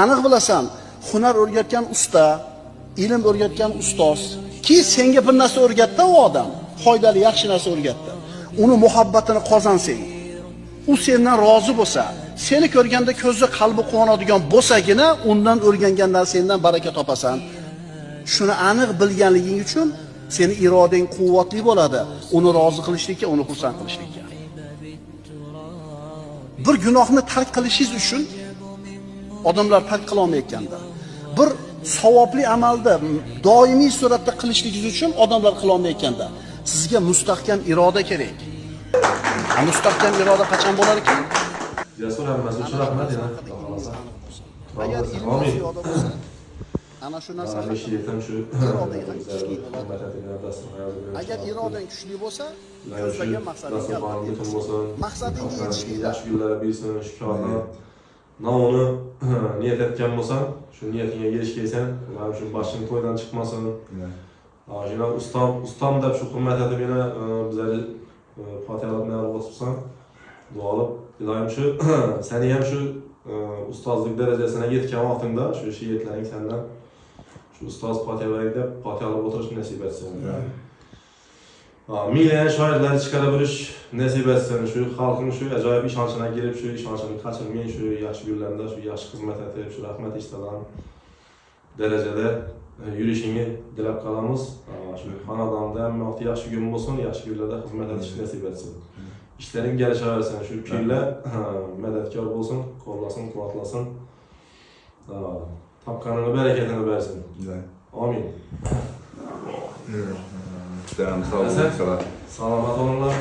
aniq bilasan, hunar o'rgatgan usta, ilm o'rgatgan ustoz, ki senga bir narsa o'rgatdi u odam, foydali, yaxshi narsa o'rgatdi. Uni muhabbatini qozansang, u sendan rozi bo'lsa, seni ko'rganda ko'zi qalbi quvonadigan bo'lsagina, undan o'rgangan narsangdan baraka topasan. Shuni aniq bilganliging uchun seni irodang quvvatli bo'ladi, uni rozi qilishlikka, uni xursand qilishlikka. Bir gunohni tark qilishingiz uchun odamlar tark qila olmayotganda, bir savobli amalda doimiy suratda qilishligingiz uchun odamlar qila olmayotganda, sizga mustahkam iroda kerak. Mustahkam iroda qachon bo'lar ekan? Jasur hammasi uchun rahmat yana. Agar ilmiy iroda bo'lsa, ana shu narsa agar irodang kuchli bo'lsa, ko'zlagan maqsadingga maqsadingga yetishlikda yaxshi kunlar bersin, shu korni nomini niyat etgan bo'lsan, shu niyatingga erishgaysan, va shu boshing to'ydan chiqmasin. Yana ustam deb shu hurmat etib yana bizlar fotihalarni o'qitibsan. Duo olib, iloyim shu seni ham shu ustozlik darajasiga yetgan vaqtingda shu she'rlaring sendan shu ustoz fotihalarga deb fotihalab o'tirish nasib etsin. Million shoirlar chiqarib bilish nasib etsin. Shu xalqning shu ajoyib ishonchiga kelib, shu ishonchini qachirmay, shu yaxshi yo'llarda, shu yaxshi xizmat etib, shu rahmat eshitadan darajada yurishingni tilab qolamiz. Shu xonadonda hamma yaxshi kun bo'lsin, yaxshi yo'llarda xizmat etish nasib etsin. İşlerin gelişaversin, şu kuylar medetkar olsun, kollaсын, quvvatlaсын. Tapkanını, bereketini versin. Amin. Selamat olun. Salamat olunlar.